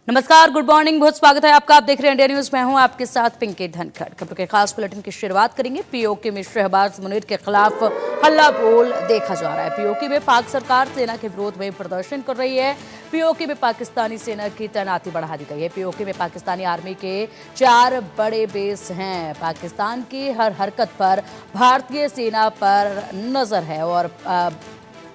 नमस्कार, good morning, बहुत स्वागत है आपका। आप देख रहे हैं इंडिया न्यूज। मैं हूं आपके साथ पिंकी धनखड़। खबरों के खास बुलेटिन की शुरुआत करेंगे। पीओके में शहबाज मुनीर के खिलाफ हल्ला बोल देखा जा रहा है। पीओके में पाक सरकार सेना के विरोध में प्रदर्शन कर रही है। पीओके में पाकिस्तानी सेना की तैनाती बढ़ा दी गई है। पीओके में पाकिस्तानी आर्मी के 4 बड़े बेस हैं। पाकिस्तान की हर हरकत पर भारतीय सेना पर नजर है और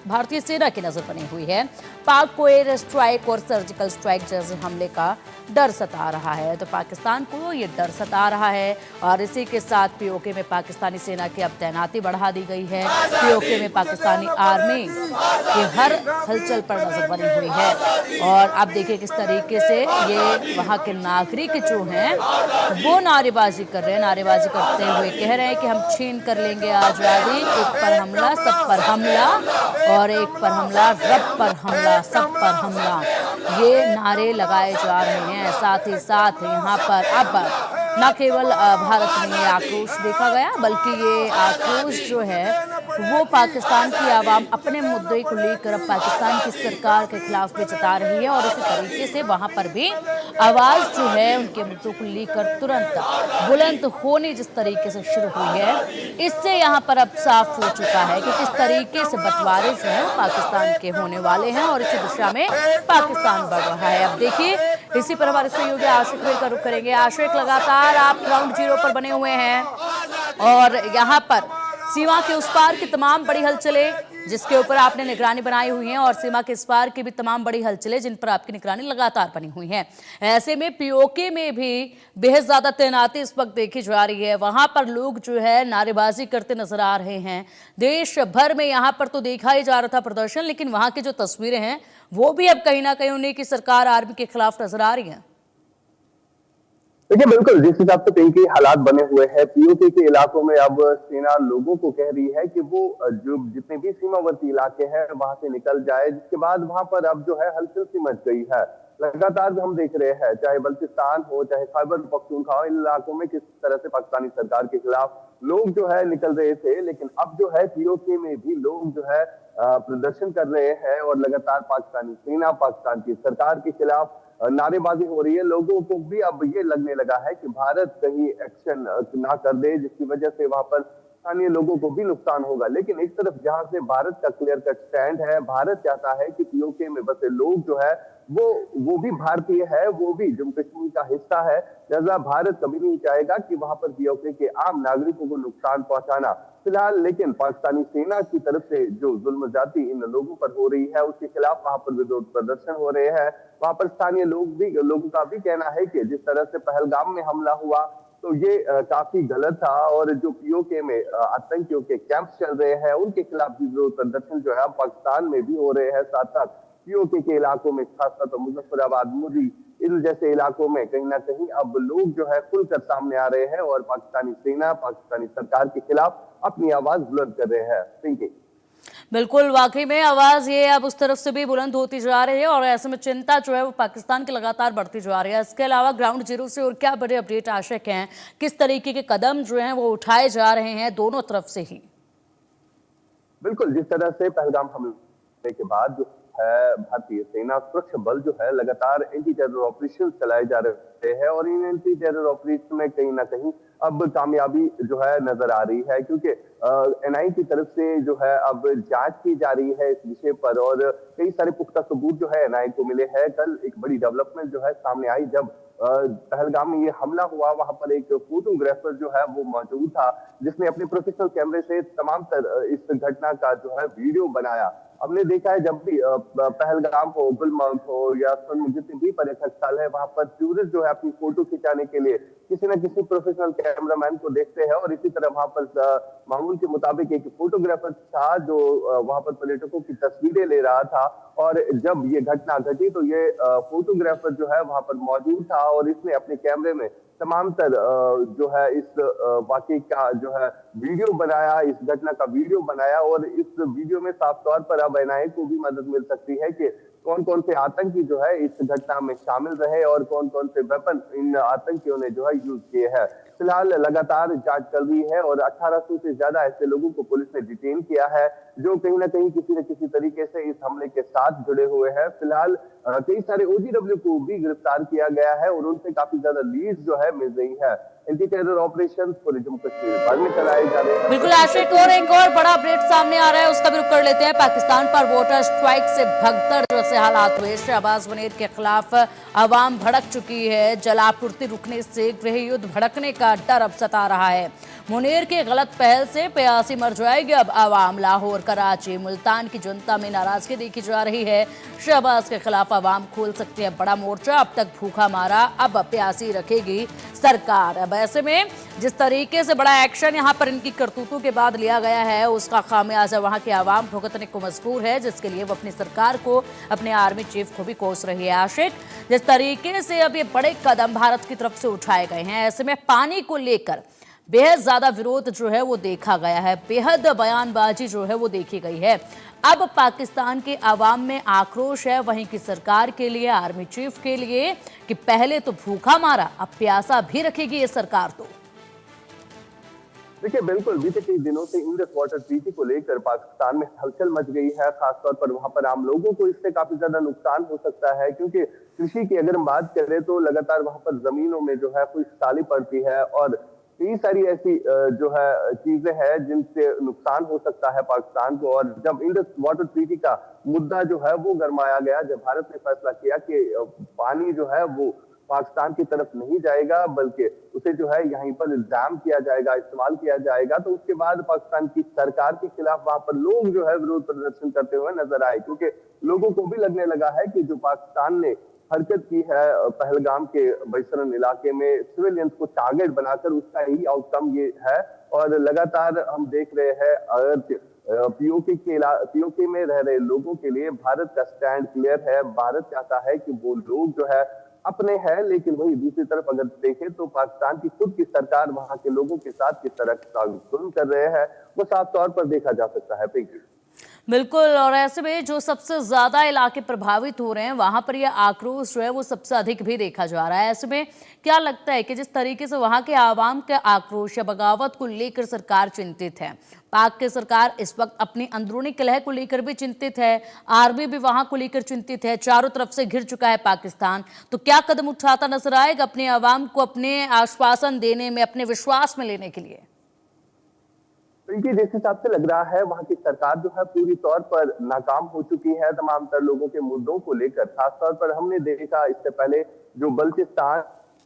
भारतीय सेना की नजर बनी हुई है। पाक को एयर स्ट्राइक और सर्जिकल स्ट्राइक जैसे हमले का डर सता रहा है, तो पाकिस्तान को ये डर सता रहा है और इसी के साथ पीओके में पाकिस्तानी सेना की अब तैनाती बढ़ा दी गई है। पीओके में पाकिस्तानी आर्मी की हर हलचल पर नजर बनी हुई है और अब देखिए किस तरीके से ये वहाँ के नागरिक जो हैं वो नारेबाजी कर रहे हैं। नारेबाजी करते हुए कह रहे हैं कि हम छीन कर लेंगे आजादी, एक पर हमला सब पर हमला और एक पर हमला रब पर हमला सब पर हमला, ये नारे लगाए जा रहे हैं। साथ ही साथ यहाँ पर अब न केवल भारत में आक्रोश देखा गया, बल्कि ये आक्रोश जो है वो पाकिस्तान की आवाम अपने मुद्दे को लेकर अब पाकिस्तान की सरकार के खिलाफ भी जता रही है और इसी तरीके से वहां पर भी आवाज जो है उनके मुद्दों को लेकर तुरंत बुलंद होने जिस तरीके से शुरू हुई है, इससे यहाँ पर अब साफ हो चुका है कि किस तरीके से बंटवारे जो है पाकिस्तान के होने वाले हैं और इसी दिशा में पाकिस्तान बढ़ रहा है। अब देखिए इसी पर हमारे सहयोगी आशिक का रुख करेंगे। आशिक, लगातार आप ग्राउंड जीरो पर बने हुए हैं और यहाँ पर सीमा के उस पार की तमाम बड़ी हलचलें जिसके ऊपर आपने निगरानी बनाई हुई है और सीमा के इस पार की भी तमाम बड़ी हलचलें जिन पर आपकी निगरानी लगातार बनी हुई है। ऐसे में पीओके में भी बेहद ज्यादा तैनाती इस वक्त देखी जा रही है। वहां पर लोग जो है नारेबाजी करते नजर आ रहे हैं। देश भर में यहाँ पर तो देखा ही जा रहा था प्रदर्शन, लेकिन वहां की जो तस्वीरें हैं वो भी अब कहीं ना कहीं उन्हीं की सरकार आर्मी के खिलाफ नजर आ रही है। देखिए, बिल्कुल जिस हिसाब से कहीं हालात बने हुए हैं, पीओके के इलाकों में अब सेना लोगों को कह रही है कि वो जो जितने भी सीमावर्ती इलाके हैं वहां से निकल जाए, जिसके बाद वहां पर अब जो है हलचल सी मच गई है। लगातार हम देख रहे हैं, चाहे बल्चिस्तान हो चाहे खैबर पख्तूनख्वा हो, इन इलाकों में किस तरह से पाकिस्तानी सरकार के खिलाफ लोग जो है निकल रहे थे, लेकिन अब जो है पीओके में भी लोग जो है प्रदर्शन कर रहे हैं और लगातार पाकिस्तानी सेना पाकिस्तान की सरकार के खिलाफ नारेबाजी हो रही है। लोगों को भी अब ये लगने लगा है कि भारत कहीं एक्शन ना कर दे, जिसकी वजह से वहां पर स्थानीय लोगों को भी नुकसान होगा। लेकिन एक तरफ जहां से भारत का क्लियर कट स्टैंड है, भारत चाहता है कि पीओके में बसे लोग जो है वो भी भारतीय है, वो भी जम्मू कश्मीर का हिस्सा है। लिहाजा भारत कभी नहीं चाहेगा कि वहां पर पीओके के आम नागरिकों को नुकसान पहुंचाना। फिलहाल लेकिन पाकिस्तानी सेना की तरफ से जो जुल्म ज्यादती इन लोगों पर हो रही है, उसके खिलाफ वहां पर विरोध प्रदर्शन हो रहे हैं। वहां पर स्थानीय लोगों का भी कहना है कि जिस तरह से पहलगाम में हमला हुआ तो ये काफी गलत था और जो पीओके में आतंकियों के कैंप्स चल रहे हैं उनके खिलाफ भी विरोध प्रदर्शन जो है पाकिस्तान में भी हो रहे हैं। साथ साथ पीओके के इलाकों में खासतौर पर मुजफ्फराबाद, मुर्री, इन जैसे इलाकों में कहीं ना कहीं अब लोग जो है खुलकर सामने आ रहे हैं और पाकिस्तानी सेना पाकिस्तानी सरकार के खिलाफ अपनी आवाज बुलंद कर रहे हैं। पिंकी, बिल्कुल, वाकई में आवाज ये अब उस तरफ से भी बुलंद होती जा रही है और ऐसे में चिंता जो है वो पाकिस्तान की लगातार बढ़ती जा रही है। इसके अलावा ग्राउंड जीरो से और क्या बड़े अपडेट आशिक हैं, किस तरीके के कदम जो हैं वो उठाए जा रहे हैं दोनों तरफ से ही? बिल्कुल जिस तरह से पहलगाम हमले के बाद जो है भारतीय सेना सुरक्षा बल जो है लगातार एंटी टेरर ऑपरेशन चलाए जा रहे हैं और इन एंटी टेरर ऑपरेशन में कहीं ना कहीं अब कामयाबी जो है नजर आ रही है, क्योंकि एनआई की तरफ से जो है अब जांच की जा रही है इस विषय पर और कई सारे पुख्ता सबूत जो है एनआई को मिले हैं। कल एक बड़ी डेवलपमेंट जो है सामने आई, जब पहलगाम में ये हमला हुआ, वहां पर एक फोटोग्राफर जो है वो मौजूद था जिसने अपने प्रोफेशनल कैमरे से तमाम इस घटना का जो है वीडियो बनाया। हमने देखा है जब भी पहलगाम हो, गुलमर्ग हो या जितने भी पर्यटक स्थल है, वहां पर टूरिस्ट जो है अपनी फोटो खिंचाने के लिए किसी न किसी प्रोफेशनल कैमरामैन को देखते हैं और इसी तरह वहां पर मामूल के मुताबिक एक फोटोग्राफर था जो वहां पर पर्यटकों की तस्वीरें ले रहा था और जब ये घटना घटी तो ये फोटोग्राफर जो है वहां पर मौजूद था और इसने अपने कैमरे में तमाम जो है इस वाकई का जो है वीडियो बनाया, इस घटना का वीडियो बनाया और इस वीडियो में साफ तौर पर अब एनआईए को भी मदद मिल सकती है कि कौन कौन से आतंकी जो है इस घटना में शामिल रहे और कौन कौन से वेपन इन आतंकियों ने जो है यूज किए हैं। फिलहाल लगातार जांच चल रही है और 1800 से ज्यादा ऐसे लोगों को पुलिस ने डिटेन किया है। जो कहीं ना कहीं किसी न किसी तरीके से इस हमले के साथ जुड़े हुए हैं। फिलहाल कई सारे ओजीडब्ल्यू को भी गिरफ्तार किया गया है और उनसे काफी ज्यादा लीड जो है मिल रही है। एंटी टेरर ऑपरेशन पूरे जम्मू कश्मीर भर में चलाए जा रहे हैं। बिल्कुल आशिक, और एक और बड़ा अपडेट सामने आ रहा है, उसका भी रुख कर लेते हैं। पाकिस्तान पर वोटर स्ट्राइक से भगदड़ जैसे हालात हुए। शहबाज मुनीर के खिलाफ आवाम भड़क चुकी है। जलापूर्ति रुकने से गृह युद्ध भड़कने का डर अब सता रहा है। मुनीर की गलत पहल से प्यासी मर जाएगी अब आवाम। लाहौर, कराची, मुल्तान की जनता में नाराजगी देखी जा रही है। शहबाज के खिलाफ आवाम खोल सकती है बड़ा मोर्चा। अब तक भूखा मारा, अब प्यासी रखेगी सरकार। अब ऐसे में जिस तरीके से बड़ा एक्शन यहाँ पर इनकी करतूतों के बाद लिया गया है, उसका खामियाजा वहाँ की आवाम भुगतने को मजबूर है, जिसके लिए वो अपनी सरकार को, अपने आर्मी चीफ को भी कोस रही है। आशिक, जिस तरीके से अब ये बड़े कदम भारत की तरफ से उठाए गए हैं, ऐसे में पानी को लेकर बेहद ज्यादा विरोध जो है वो देखा गया है, बेहद बयानबाजी जो है वो देखी गई है। अब पाकिस्तान के आवाम में आक्रोश है, वहीं की सरकार के लिए, आर्मी चीफ के लिए, कि पहले तो भूखा मारा, अब प्यासा भी रखेगी ये सरकार। तो देखिए, बिल्कुल बीते कई दिनों से इंडस वाटर ट्रीटी को लेकर पाकिस्तान में हलचल मच गई है। खासतौर पर वहां पर आम लोगों को इससे काफी ज्यादा नुकसान हो सकता है, क्योंकि कृषि की अगर हम बात करें तो लगातार वहां पर जमीनों में जो है खुशहाली पड़ती है और कई सारी ऐसी जो है चीजें हैं जिनसे नुकसान हो सकता है पाकिस्तान को। और जब इंडस वाटर ट्रीटी का मुद्दा जो है वो गरमाया गया, जब भारत ने फैसला किया कि पानी जो है वो पाकिस्तान की तरफ नहीं जाएगा बल्कि उसे जो है यहीं पर इल्जाम किया जाएगा, इस्तेमाल किया जाएगा, तो उसके बाद पाकिस्तान की सरकार के खिलाफ वहां पर लोग जो है विरोध प्रदर्शन करते हुए नजर आए, क्योंकि लोगों को भी लगने लगा है कि जो पाकिस्तान ने हरकत की है पहलगाम के बैसरन इलाके में सिविलियंस को टारगेट बनाकर, उसका ही आउटकम ये है। और लगातार हम देख रहे हैं पीओके में रह रहे लोगों के लिए भारत का स्टैंड क्लियर है। भारत चाहता है कि वो लोग जो है अपने हैं, लेकिन वही दूसरी तरफ अगर देखें तो पाकिस्तान की खुद की सरकार वहां के लोगों के साथ किस तरह जुल्म कर रहे हैं वो साफ तौर पर देखा जा सकता है। पिंकी, बिल्कुल, और ऐसे में जो सबसे ज्यादा इलाके प्रभावित हो रहे हैं, वहां पर यह आक्रोश जो है वो सबसे अधिक भी देखा जा रहा है। ऐसे में क्या लगता है कि जिस तरीके से वहां के आवाम के आक्रोश या बगावत को लेकर सरकार चिंतित है, पाक की सरकार इस वक्त अपनी अंदरूनी कलह को लेकर भी चिंतित है, आर्मी भी वहां को लेकर चिंतित है, चारों तरफ से घिर चुका है पाकिस्तान, तो क्या कदम उठाता नजर आएगा अपने आवाम को अपने आश्वासन देने में, अपने विश्वास में लेने के लिए? इनकी जिस हिसाब से लग रहा है वहां की सरकार जो है पूरी तौर पर नाकाम हो चुकी है तमाम तर लोगों के मुद्दों को लेकर। खासतौर पर हमने देखा इससे पहले जो बल्चिस्तान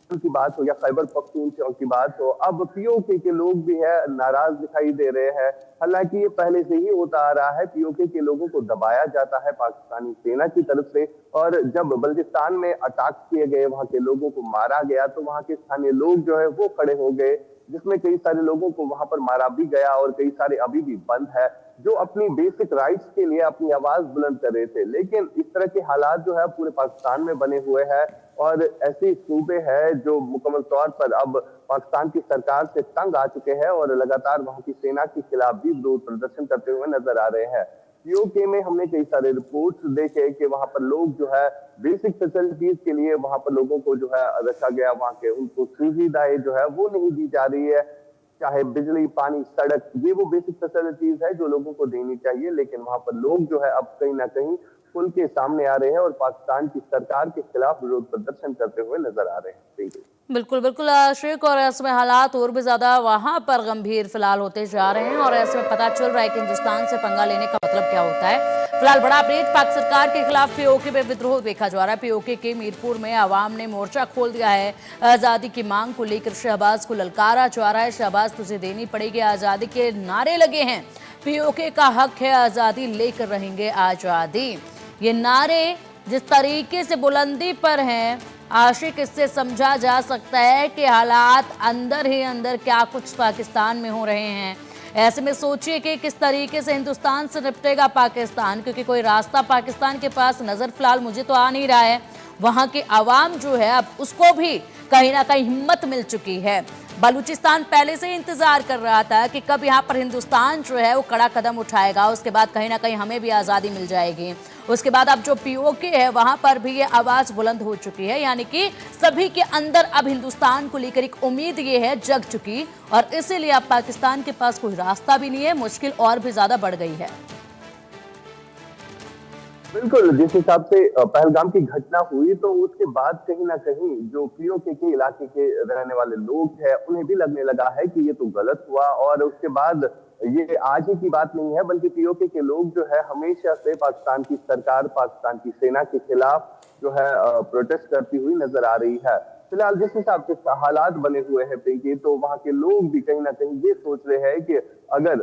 की बात हो या खैबर पख्तूनख्वा की बात हो, अब पीओके के लोग भी है नाराज दिखाई दे रहे हैं। हालांकि ये पहले से ही होता आ रहा है, पीओके के लोगों को दबाया जाता है पाकिस्तानी सेना की तरफ से। और जब बल्चिस्तान में अटैक किए गए, वहां के लोगों को मारा गया, तो वहां के स्थानीय लोग जो है वो खड़े हो गए, जिसमें कई सारे लोगों को वहां पर मारा भी गया और कई सारे अभी भी बंद है जो अपनी बेसिक राइट्स के लिए अपनी आवाज बुलंद कर रहे थे। लेकिन इस तरह के हालात जो है पूरे पाकिस्तान में बने हुए हैं और ऐसे सूबे हैं जो मुकम्मल तौर पर अब पाकिस्तान की सरकार से तंग आ चुके हैं और लगातार वहां की सेना के खिलाफ भी विरोध प्रदर्शन करते हुए नजर आ रहे हैं। पीओके में हमने कई सारे रिपोर्ट्स देखे कि वहां पर लोग जो है बेसिक फैसिलिटीज के लिए वहां पर लोगों को जो है रखा गया, वहां के उनको सुविधाएं जो है वो नहीं दी जा रही है, चाहे बिजली, पानी, सड़क, ये वो बेसिक फैसिलिटीज है जो लोगों को देनी चाहिए। लेकिन वहां पर लोग जो है अब कहीं ना कहीं खुल के सामने आ रहे हैं और पाकिस्तान की सरकार के खिलाफ विरोध प्रदर्शन करते हुए नजर आ रहे हैं। बिल्कुल बिल्कुल आशिक, और ऐसे में हालात और भी ज्यादा वहां पर गंभीर फिलहाल होते जा रहे हैं और ऐसे में पता चल रहा है कि हिंदुस्तान से पंगा लेने का मतलब क्या होता है। फिलहाल बड़ा अपडेट पाक सरकार के खिलाफ पीओके में विद्रोह देखा जा रहा है। पीओके के मीरपुर में आवाम ने मोर्चा खोल दिया है। आजादी की मांग को लेकर शहबाज को ललकारा जा रहा है। शहबाज तुझे देनी पड़ेगी आजादी के नारे लगे हैं। पीओके का हक है आजादी, लेकर रहेंगे आजादी, ये नारे जिस तरीके से बुलंदी पर हैं आशिक, इससे समझा जा सकता है कि हालात अंदर ही अंदर क्या कुछ पाकिस्तान में हो रहे हैं। ऐसे में सोचिए कि किस तरीके से हिंदुस्तान से निपटेगा पाकिस्तान, क्योंकि कोई रास्ता पाकिस्तान के पास नजर फिलहाल मुझे तो आ नहीं रहा है। वहां के आवाम जो है अब उसको भी कहीं ना कहीं हिम्मत मिल चुकी है। बलूचिस्तान पहले से इंतजार कर रहा था कि कब यहाँ पर हिंदुस्तान जो है वो कड़ा कदम उठाएगा, उसके बाद कहीं ना कहीं हमें भी आज़ादी मिल जाएगी। उसके बाद अब जो पीओके है वहां पर भी ये आवाज बुलंद हो चुकी है, यानी कि सभी के अंदर अब हिंदुस्तान को लेकर एक उम्मीद ये है जग चुकी, और इसीलिए अब पाकिस्तान के पास कोई रास्ता भी नहीं है, मुश्किल और भी ज्यादा बढ़ गई है। बिल्कुल, जिस हिसाब से पहलगाम की घटना हुई तो उसके बाद कहीं न कहीं जो पीओके के इलाके के रहने वाले लोग हैं, उन्हें भी लगने लगा है कि ये तो गलत हुआ और उसके बाद ये आज ही की बात नहीं है बल्कि पीओके के लोग जो है हमेशा से पाकिस्तान की सरकार, पाकिस्तान की सेना के खिलाफ जो है प्रोटेस्ट करती हुई नज़र आ रही है। फिलहाल जिस हिसाब से हालात बने हुए हैं पिंकी, तो वहाँ के लोग भी कहीं न कहीं ये सोच रहे हैं कि अगर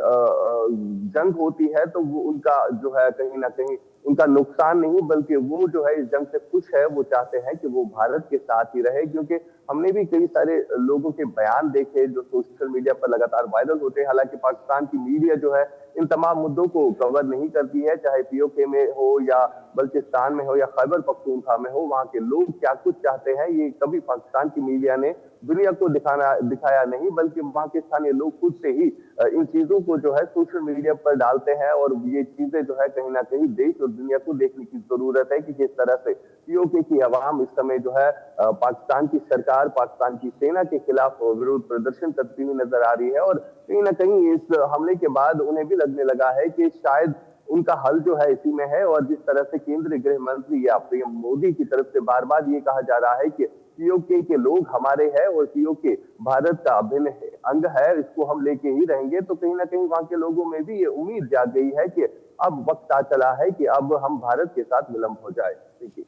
जंग होती है तो वो उनका जो है कहीं न कहीं उनका नुकसान नहीं बल्कि वो जो है इस जंग से खुश है, वो चाहते हैं कि वो भारत के साथ ही रहे क्योंकि हमने भी कई सारे लोगों के बयान देखे जो सोशल मीडिया पर लगातार वायरल होते हैं। हालांकि पाकिस्तान की मीडिया जो है इन तमाम मुद्दों को कवर नहीं करती है, चाहे पीओके में हो या बल्चिस्तान में हो या खैबर पख्तूनख्वा में हो, वहां के लोग क्या कुछ चाहते हैं ये कभी पाकिस्तान की मीडिया ने दुनिया को दिखाया नहीं बल्कि वहां के स्थानीय लोग खुद से ही इन चीजों को जो है सोशल मीडिया पर डालते हैं और ये चीजें जो है कहीं ना कहीं देश और दुनिया को देखने की जरूरत है कि किस तरह से पीओके की आवाम इस समय जो है पाकिस्तान की सरकार, पाकिस्तान की सेना के खिलाफ विरोध प्रदर्शन करती हुई नजर आ रही है और कहीं ना कहीं इस हमले के बाद उन्हें भी लगने लगा है कि शायद उनका हल जो है इसी में है। और जिस तरह से केंद्रीय गृह मंत्री या पीएम मोदी की तरफ से बार बार ये कहा जा रहा है कि पीओके के लोग हमारे हैं और पीओके भारत का अभिन्न अंग है, इसको हम लेके ही रहेंगे, तो कहीं ना कहीं वहां के लोगों में भी ये उम्मीद जाग गई है कि अब वक्त आ चला है कि अब हम भारत के साथ विलंब हो जाए। देखिए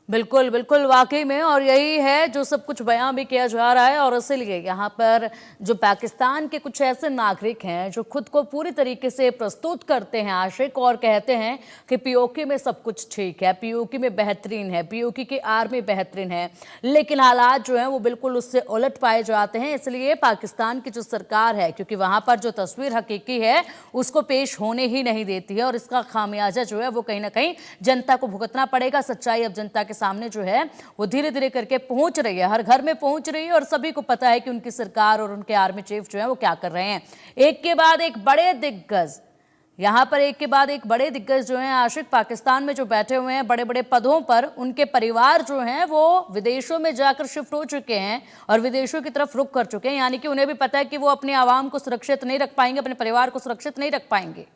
बिल्कुल बिल्कुल वाकई में, और यही है जो सब कुछ बयां भी किया जा रहा है। और इसीलिए यहाँ पर जो पाकिस्तान के कुछ ऐसे नागरिक हैं जो खुद को पूरी तरीके से प्रस्तुत करते हैं आशिक और कहते हैं कि पीओके में सब कुछ ठीक है, पीओके में बेहतरीन है, पीओके की आर्मी बेहतरीन है, लेकिन हालात जो हैं वो बिल्कुल उससे उलट पाए जाते हैं। इसलिए पाकिस्तान की जो सरकार है, क्योंकि वहाँ पर जो तस्वीर हकीकी है उसको पेश होने ही नहीं देती है और इसका खामियाजा जो है वो कहीं ना कहीं जनता को भुगतना पड़ेगा। सच्चाई अब जनता के सामने जो है वो धीरे धीरे करके पहुंच रही है, हर घर में पहुंच रही है और सभी को पता है कि उनकी सरकार और उनके आर्मी चीफ जो है वो क्या कर रहे हैं। एक के बाद एक बड़े दिग्गज यहां पर, एक के बाद एक बड़े दिग्गज जो हैं आशिक पाकिस्तान में जो बैठे हुए हैं बड़े बड़े पदों पर, उनके परिवार जो हैं वो विदेशों में जाकर शिफ्ट हो चुके हैं और विदेशों की तरफ रुख कर चुके हैं। यानी कि उन्हें भी पता है कि वो अपने आवाम को सुरक्षित नहीं रख पाएंगे, अपने परिवार को सुरक्षित नहीं रख पाएंगे।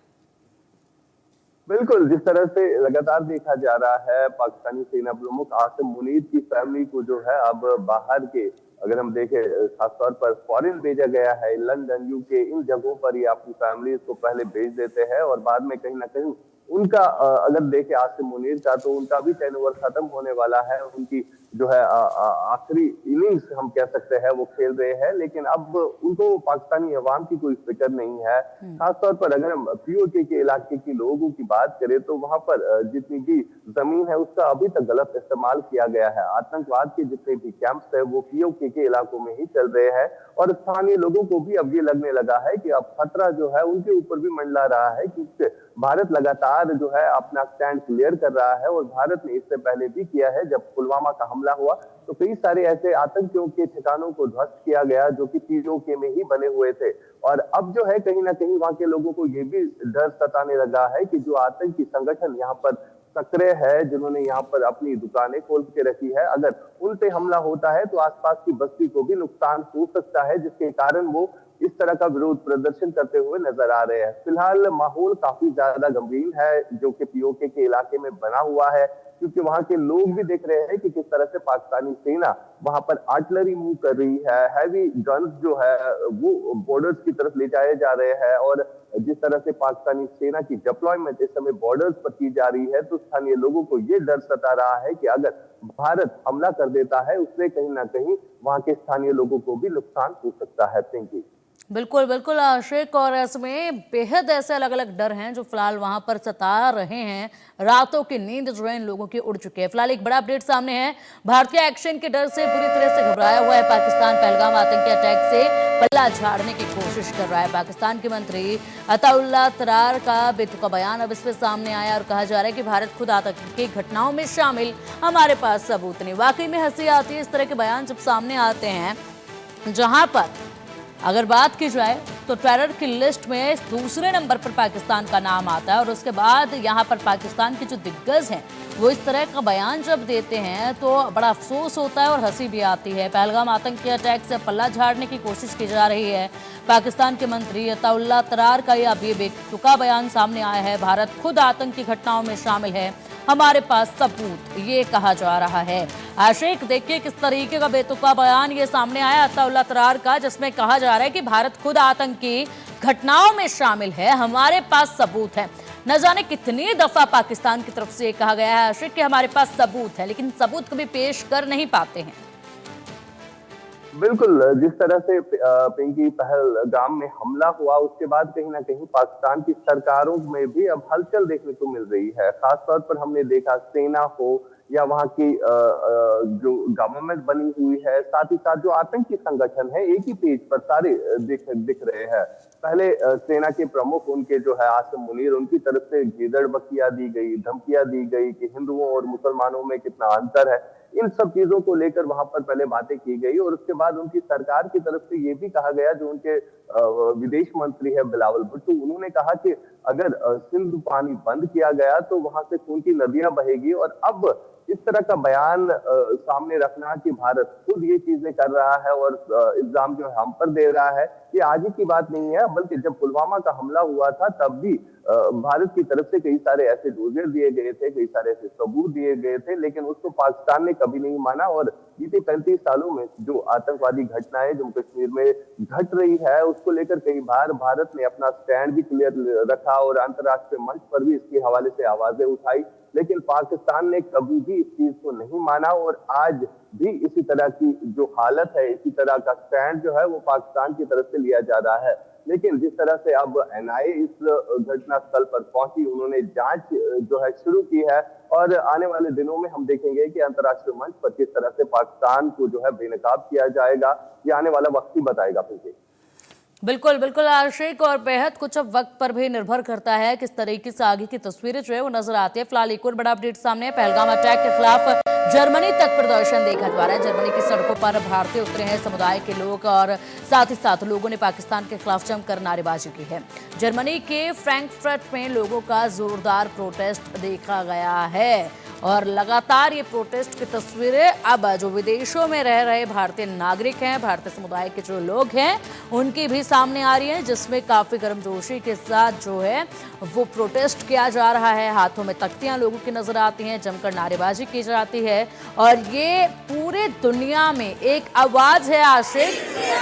बिल्कुल, जिस तरह से लगातार देखा जा रहा है पाकिस्तानी सेना प्रमुख आसिम मुनीर की फैमिली को जो है अब बाहर के, अगर हम देखें खासतौर पर फॉरेन भेजा गया है, लंदन, यूके, इन जगहों पर ये अपनी फैमिली को पहले भेज देते हैं और बाद में कहीं ना कहीं उनका अगर देखें आसिम मुनीर का तो उनका भी टेन्योर खत्म होने वाला है। उनकी जो है आखिरी इनिंग्स हम कह सकते हैं वो खेल रहे हैं, लेकिन अब उनको पाकिस्तानी अवाम की कोई फिक्र नहीं है। खासतौर पर अगर हम पीओके के इलाके के लोगों की बात करें तो वहां पर जितनी भी जमीन है उसका अभी तक गलत इस्तेमाल किया गया है। आतंकवाद के जितने भी कैंप्स है वो पीओके के इलाकों में ही चल रहे हैं और स्थानीय लोगों को भी अब ये लगने लगा है कि अब खतरा जो है उनके ऊपर भी मंडरा रहा है, क्योंकि भारत लगातार जो है अपना स्टैंड क्लियर कर रहा है और भारत ने इससे पहले भी किया है। जब पुलवामा का हमला हुआ तो कई सारे ऐसे आतंकियों के ठिकानों को ध्वस्त किया गया जो कि पीओके में ही बने हुए थे। और अब जो है कहीं ना कहीं वहां के लोगों को ये भी डर सताने लगा है कि जो आतंकी संगठन यहाँ पर सक्रिय है, जिन्होंने यहाँ पर अपनी दुकानें खोल के रखी है, अगर उन पे हमला होता है तो आसपास की बस्ती को भी नुकसान हो सकता है, जिसके कारण वो इस तरह का विरोध प्रदर्शन करते हुए नजर आ रहे हैं। फिलहाल माहौल काफी ज्यादा गंभीर है जो कि पीओके के इलाके में बना हुआ है, क्योंकि वहां के लोग भी देख रहे हैं कि किस तरह से पाकिस्तानी सेना वहां पर आर्टिलरी मूव कर रही है, हैवी गन्स जो है वो बॉर्डर्स की तरफ ले जाए जा रहे हैं और जिस तरह से पाकिस्तानी सेना की डिप्लॉयमेंट इस समय बॉर्डर्स पर की जा रही है तो स्थानीय लोगों को ये डर सता रहा है कि अगर भारत हमला कर देता है उससे कहीं ना कहीं वहां के स्थानीय लोगों को भी नुकसान हो सकता है। Thank you. बिल्कुल बिल्कुल आशिक, और इसमें बेहद ऐसे अलग अलग डर हैं जो फिलहाल वहां पर सता रहे हैं। रातों की नींद जो है इन लोगों की उड़ चुकी है। फिलहाल एक बड़ा अपडेट सामने है, भारतीय एक्शन के डर से पूरी तरह से घबराया हुआ है पाकिस्तान। पहलगाम आतंकी अटैक से पल्ला झाड़ने की कोशिश कर रहा है। पाकिस्तान के मंत्री अताउल्लाह तरार का बेतुका बयान अब इस पर सामने आया और कहा जा रहा है कि भारत खुद आतंकी घटनाओं में शामिल, हमारे पास सबूत नहीं। वाकई में हंसी आती है इस तरह के बयान जब सामने आते हैं जहां पर अगर बात की जाए तो टेरर की लिस्ट में दूसरे नंबर पर पाकिस्तान का नाम आता है और उसके बाद यहाँ पर पाकिस्तान के जो दिग्गज हैं वो इस तरह का बयान जब देते हैं तो बड़ा अफसोस होता है और हंसी भी आती है। पहलगाम आतंकी अटैक से पल्ला झाड़ने की कोशिश की जा रही है। पाकिस्तान के मंत्री अताउल्लाह तरार का ये बेतुका बयान सामने आया है। भारत खुद आतंकी घटनाओं में शामिल है, हमारे पास सबूत, ये कहा जा रहा है। आशिक, देखिए किस तरीके का बेतुका बयान ये सामने आया अताउल्लाह तरार का, जिसमें कहा जा रहा है कि भारत खुद आतंकी घटनाओं में शामिल है, हमारे पास सबूत है। न जाने कितनी दफा पाकिस्तान की तरफ से कहा गया है आशिक कि हमारे पास सबूत है, लेकिन सबूत कभी पेश कर नहीं पाते हैं। बिल्कुल, जिस तरह से पिंकी पहलगाम में हमला हुआ उसके बाद कहीं ना कहीं पाकिस्तान की सरकारों में भी अब हलचल देखने को मिल रही है। खासतौर पर हमने देखा सेना हो या वहां की जो गवर्नमेंट बनी हुई है, साथ ही साथ जो आतंकी संगठन है, एक ही पेज पर सारे दिख रहे हैं। पहले सेना के प्रमुख उनके जो है आसिम मुनीर, उनकी तरफ से गीदड़बकियां दी गई, धमकियां दी गई कि हिंदुओं और मुसलमानों में कितना अंतर है। इन सब चीजों को लेकर वहां पर पहले बातें की गई और उसके बाद उनकी सरकार की तरफ से ये भी कहा गया, जो उनके विदेश मंत्री है बिलावल भुट्टो, उन्होंने कहा कि अगर सिंध पानी बंद किया गया तो वहां से खून की नदियां बहेगी। और अब इस तरह का बयान सामने रखना कि भारत खुद ये चीजें कर रहा है और इल्जाम जो हम पर दे रहा है, ये आज ही की बात नहीं है, बल्कि जब पुलवामा का हमला हुआ था तब भी भारत की तरफ से कई सारे ऐसे डोजियर दिए गए थे, कई सारे ऐसे सबूत दिए गए थे, लेकिन उसको पाकिस्तान ने कभी नहीं माना। और बीते 35 सालों में जो आतंकवादी घटनाएं जम्मू कश्मीर में घट रही है, उसको लेकर कई बार भारत ने अपना स्टैंड भी क्लियर रखा और अंतर्राष्ट्रीय मंच पर भी इसके हवाले से आवाजें उठाई, लेकिन पाकिस्तान ने कभी भी इस चीज को नहीं माना। और आज भी इसी तरह की जो हालत है, इसी तरह का स्टैंड जो है वो पाकिस्तान की तरफ से लिया जा रहा है। लेकिन जिस तरह से अब एनआईए इस घटना स्थल पर पहुंची, उन्होंने जांच जो है शुरू की है और आने वाले दिनों में हम देखेंगे कि अंतर्राष्ट्रीय मंच पर किस तरह से पाकिस्तान को जो है बेनकाब किया जाएगा, ये आने वाला वक्त ही बताएगा। फिर बिल्कुल बिल्कुल आशिक, और बेहद कुछ अब वक्त पर भी निर्भर करता है किस तरीके से आगे की तस्वीरें जो है वो नजर आती है। फिलहाल एक और बड़ा अपडेट सामने है। पहलगाम अटैक के खिलाफ जर्मनी तक प्रदर्शन देखा जा रहा है। जर्मनी की सड़कों पर भारतीय उतरे हैं समुदाय के लोग और साथ ही साथ लोगों ने पाकिस्तान के खिलाफ जमकर नारेबाजी की है। जर्मनी के फ्रैंकफर्ट में लोगों का जोरदार प्रोटेस्ट देखा गया है और लगातार ये प्रोटेस्ट की तस्वीरें अब जो विदेशों में रह रहे भारतीय नागरिक हैं, भारतीय समुदाय के जो लोग हैं, उनकी भी सामने आ रही हैं, जिसमें काफी गर्मजोशी के साथ जो है वो प्रोटेस्ट किया जा रहा है। हाथों में तख्तियां लोगों की नजर आती हैं, जमकर नारेबाजी की जाती है और ये पूरे दुनिया में एक आवाज है आशिक,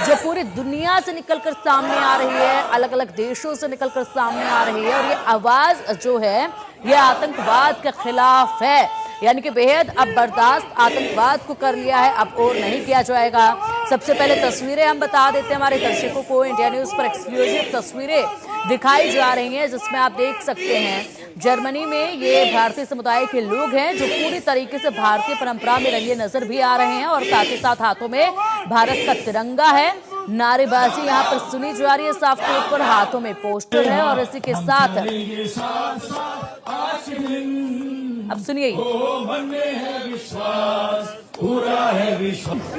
जो पूरी दुनिया से निकलकर सामने आ रही है, अलग अलग देशों से निकलकर सामने आ रही है। और ये आवाज जो है ये आतंकवाद के खिलाफ है, यानी कि बेहद अब बर्दाश्त आतंकवाद को कर लिया है, अब और नहीं किया जाएगा। सबसे पहले तस्वीरें हम बता देते हैं हमारे दर्शकों को। इंडिया न्यूज पर एक्सक्लूसिव तस्वीरें दिखाई जा रही हैं, जिसमें आप देख सकते हैं जर्मनी में ये भारतीय समुदाय के लोग हैं जो पूरी तरीके से भारतीय परंपरा में रंगे नजर भी आ रहे हैं और साथ ही साथ हाथों में भारत का तिरंगा है। नारेबाजी यहाँ पर सुनी जा रही है, साफ तौर पर हाथों में पोस्टर है और इसी के साथ अब सुनिए, मन में है विश्वास, पूरा है विश्वास।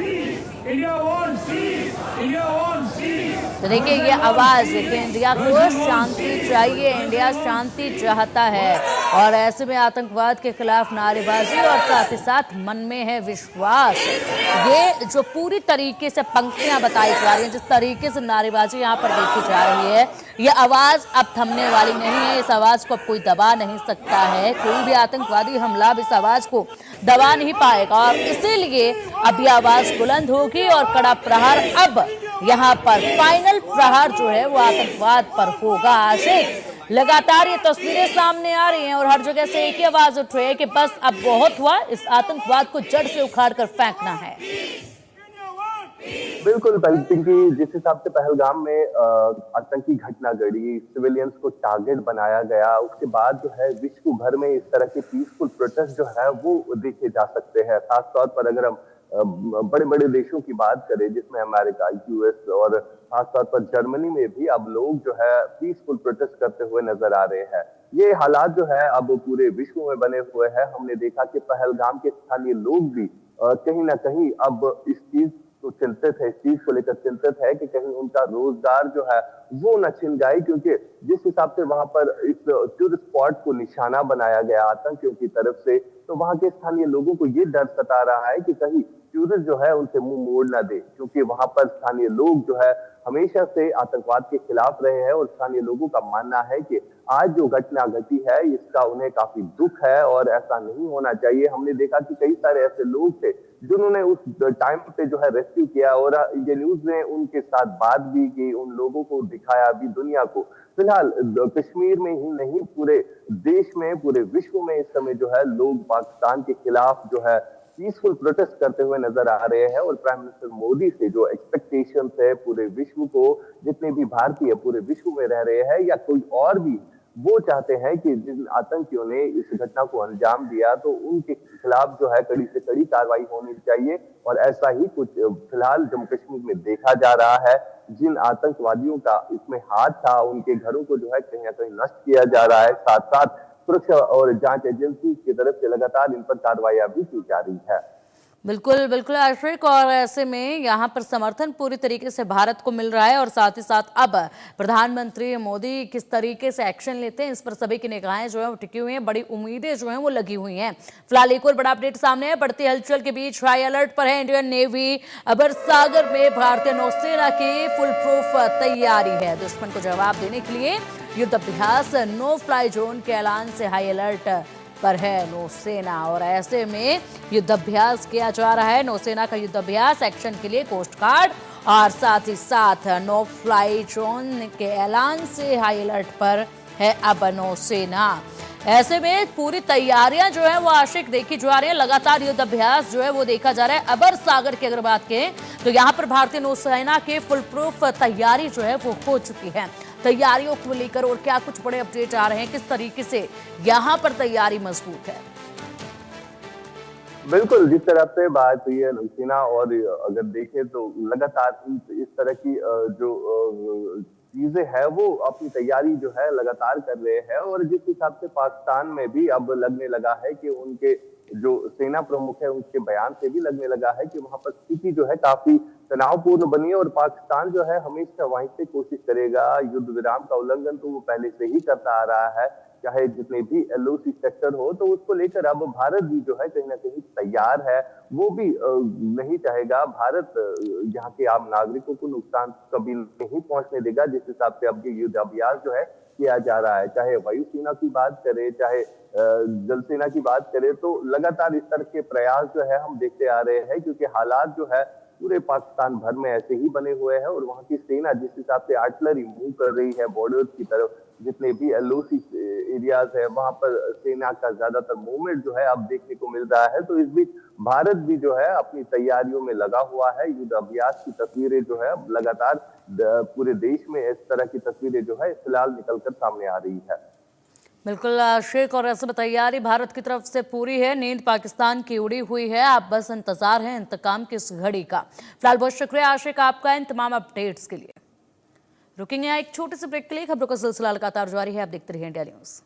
India wants peace, India wants peace. तो देखिए ये आवाज कि इंडिया को शांति चाहिए, इंडिया शांति चाहता है और ऐसे में आतंकवाद के खिलाफ नारेबाजी और साथ ही साथ मन में है विश्वास। ये जो पूरी तरीके से पंक्तियां बताई जा रही हैं, जिस तरीके से नारेबाजी यहाँ पर देखी जा रही है, ये आवाज अब थमने वाली नहीं है। इस आवाज को अब कोई दबा नहीं सकता है, कोई भी आतंकवादी हमला इस आवाज को दबा नहीं पाएगा और इसीलिए अब ये आवाज बुलंद होगी और कड़ा प्रहार अब यहाँ पर फाइनल प्रहार जो है वो आतंकवाद पर होगा। आशिक, लगातार ये तस्वीरें सामने आ रही हैं और हर जगह से एक ही आवाज उठ रही है कि बस अब बहुत हुआ, इस आतंकवाद को जड़ से उखाड़ कर फेंकना है। बिल्कुल पिंकी, जिस हिसाब से पहलगाम में आतंकी घटना घटी, सिविलियंस को टारगेट बनाया गया, उसके बाद जो है विश्व भर में इस तरह के पीसफुल प्रोटेस्ट जो है वो देखे जा सकते हैं। खासतौर पर अगर हम बड़े बड़े देशों की बात करें, जिसमें अमेरिका, यूएस और खासतौर पर जर्मनी में भी अब लोग जो है पीसफुल प्रोटेस्ट करते हुए नजर आ रहे हैं। ये हालात जो है अब पूरे विश्व में बने हुए हैं। हमने देखा कि पहलगाम के स्थानीय लोग भी कहीं ना कहीं अब इस चीज तो चिंतित है, इस चीज को लेकर चिंतित है कि कहीं उनका रोजगार जो है वो न छिन जाए, क्योंकि जिस हिसाब से वहां पर इस टूरिस्ट स्पॉट को निशाना बनाया गया आतंकियों की तरफ से, तो वहां के स्थानीय लोगों को ये डर सता रहा है कि कहीं टूरिस्ट जो है उनसे मुंह मोड़ ना दे, क्योंकि वहां पर स्थानीय लोग जो है हमेशा से आतंकवाद के खिलाफ रहे हैं और स्थानीय लोगों का मानना है कि आज जो घटना घटी है इसका उन्हें काफी दुख है और ऐसा नहीं होना चाहिए। हमने देखा कि कई सारे ऐसे लोग थे जिन्होंने उस टाइम पे जो है रेस्क्यू किया और इंडिया न्यूज ने उनके साथ बात भी की, उन लोगों को दिखाया भी दुनिया को। फिलहाल कश्मीर में ही नहीं, पूरे देश में, पूरे विश्व में इस समय जो है लोग पाकिस्तान के खिलाफ जो है पीसफुल प्रोटेस्ट करते हुए नजर आ रहे हैं और प्राइम मिनिस्टर मोदी से जो एक्सपेक्टेशंस है पूरे विश्व को, जितने भी भारतीय पूरे विश्व में रह रहे हैं या कोई और भी, वो चाहते हैं कि जिन आतंकियों ने इस घटना को अंजाम दिया तो उनके खिलाफ जो है कड़ी से कड़ी कार्रवाई होनी चाहिए। और ऐसा ही कुछ फिलहाल जम्मू कश्मीर में देखा जा रहा है। जिन आतंकवादियों का इसमें हाथ था उनके घरों को जो है कहीं ना कहीं नष्ट किया जा रहा है, साथ साथ सुरक्षा और जांच एजेंसी की तरफ से लगातार इन पर कार्रवाई भी की जा रही है। बिल्कुल बिल्कुल आश्रिक, और ऐसे में यहाँ पर समर्थन पूरी तरीके से भारत को मिल रहा है और साथ ही साथ अब प्रधानमंत्री मोदी किस तरीके से एक्शन लेते हैं इस पर सभी की निगाहें जो है वो टिकी हुई हैं, बड़ी उम्मीदें जो हैं वो लगी हुई हैं। फिलहाल एक और बड़ा अपडेट सामने है। बढ़ती हलचल के बीच हाई अलर्ट पर है इंडियन नेवी। अबर सागर में भारतीय नौसेना की फुल प्रूफ तैयारी है। दुश्मन को जवाब देने के लिए युद्ध अभ्यास नो फ्लाई जोन के ऐलान से हाई अलर्ट पर है नौसेना और ऐसे में युद्धाभ्यास किया जा रहा है। नौसेना का युद्धाभ्यास एक्शन के लिए कोस्ट गार्ड और साथ ही साथ नो फ्लाई जोन के ऐलान से हाई अलर्ट पर है अब नौसेना। ऐसे में पूरी तैयारियां जो है वो आशिक देखी जा रही है। लगातार युद्धाभ्यास जो है वो देखा जा रहा है। अबर सागर की अगर बात करें तो यहाँ पर भारतीय नौसेना के फुल प्रूफ तैयारी जो है वो हो चुकी है। तैयारियों को लेकर और क्या कुछ बड़े अपडेट आ रहे हैं, किस तरीके से यहाँ पर तैयारी मजबूत है? बिल्कुल, जिस तरह से बात हुई है नौसेना, और अगर देखें तो लगातार इस तरह की जो चीजें हैं वो अपनी तैयारी जो है लगातार कर रहे हैं। और जिस हिसाब से पाकिस्तान में भी अब लगने लगा है कि उनके जो सेना प्रमुख है उनके बयान से भी लगने लगा है कि वहां पर स्थिति जो है काफी तनावपूर्ण बनी है और पाकिस्तान जो है हमेशा वहीं से कोशिश करेगा। युद्ध विराम का उल्लंघन तो वो पहले से ही करता आ रहा है, चाहे जितने भी एलओसी सेक्टर हो, तो उसको लेकर अब भारत भी जो है कहीं ना कहीं तैयार है। वो भी नहीं चाहेगा, भारत यहाँ के आम नागरिकों को नुकसान कभी नहीं पहुंचने देगा। जिस हिसाब से अब ये युद्ध अभ्यास जो है किया जा रहा है, चाहे वायुसेना की बात करें, चाहे जल सेना की बात करें, तो लगातार इस तरह के प्रयास जो है हम देखते आ रहे हैं, क्योंकि हालात जो है पूरे पाकिस्तान भर में ऐसे ही बने हुए हैं। और वहां की सेना जिस हिसाब से आर्टिलरी मूव कर रही है बॉर्डर्स की तरफ, जितने भी एलओसी एरियाज है वहां पर सेना का ज्यादातर मूवमेंट जो है अब देखने को मिल रहा है। तो इस बीच भारत भी जो है अपनी तैयारियों में लगा हुआ है। युद्ध अभ्यास की तस्वीरें जो है लगातार पूरे देश में इस तरह की तस्वीरें जो है फिलहाल निकलकर सामने आ रही है। बिल्कुल आशिक, और ऐसे में तैयारी भारत की तरफ से पूरी है। नींद पाकिस्तान की उड़ी हुई है। आप बस इंतजार है इंतकाम की इस घड़ी का। फिलहाल बहुत शुक्रिया आशिक आपका इन तमाम अपडेट्स के लिए। रुकेंगे एक छोटे से ब्रेक के लिए। खबरों का सिलसिला लगातार जारी है, आप देखते रहिए इंडिया न्यूज।